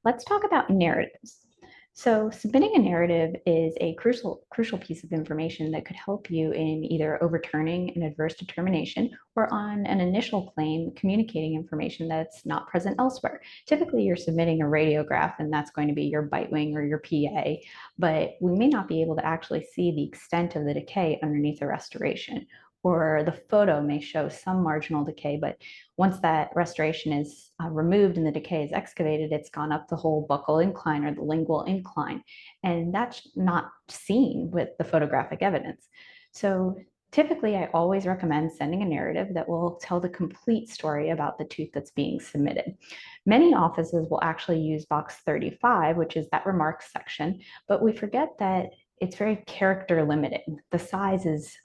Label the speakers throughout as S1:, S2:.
S1: Let's talk about narratives. So, submitting a narrative is a crucial piece of information that could help you in either overturning an adverse determination or on an initial claim, communicating information that's not present elsewhere. Typically, you're submitting a radiograph, and that's going to be your bite wing or your PA, but we may not be able to actually see the extent of the decay underneath a restoration. Or the photo may show some marginal decay, but once that restoration is removed and the decay is excavated, it's gone up the whole buccal incline or the lingual incline. And that's not seen with the photographic evidence. So typically, I always recommend sending a narrative that will tell the complete story about the tooth that's being submitted. Many offices will actually use box 35, which is that remarks section, but we forget that it's very character limited. The size is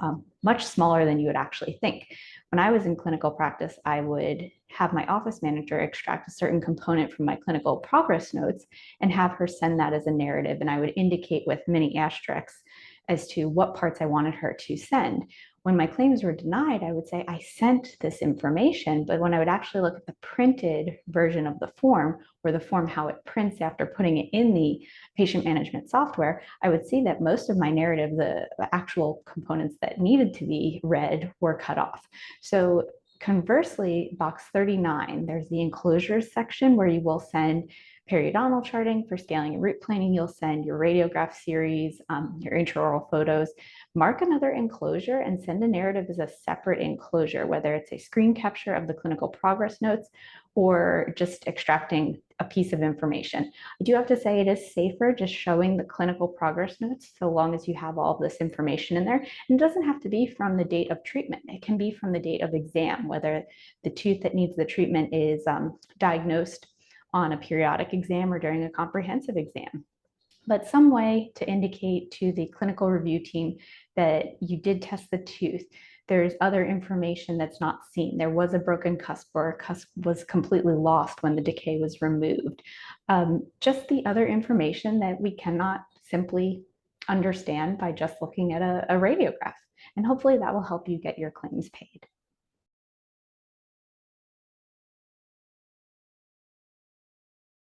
S1: much smaller than you would actually think. When I was in clinical practice, I would have my office manager extract a certain component from my clinical progress notes and have her send that as a narrative. And I would indicate with many asterisks as to what parts I wanted her to send. When my claims were denied, I would say I sent this information, but when I would actually look at the printed version of the form, or the form how it prints after putting it in the patient management software, I would see that most of my narrative, the actual components that needed to be read, were cut off. So conversely, box 39, there's the enclosures section where you will send periodontal charting for scaling and root planing. You'll send your radiograph series, your intraoral photos. Mark another enclosure and send a narrative as a separate enclosure, whether it's a screen capture of the clinical progress notes or just extracting a piece of information. I do have to say it is safer just showing the clinical progress notes so long as you have all of this information in there. And it doesn't have to be from the date of treatment. It can be from the date of exam, whether the tooth that needs the treatment is diagnosed on a periodic exam or during a comprehensive exam, but some way to indicate to the clinical review team that you did test the tooth. There's other information that's not seen. There was a broken cusp, or a cusp was completely lost when the decay was removed. Just the other information that we cannot simply understand by just looking at a radiograph. And hopefully that will help you get your claims paid.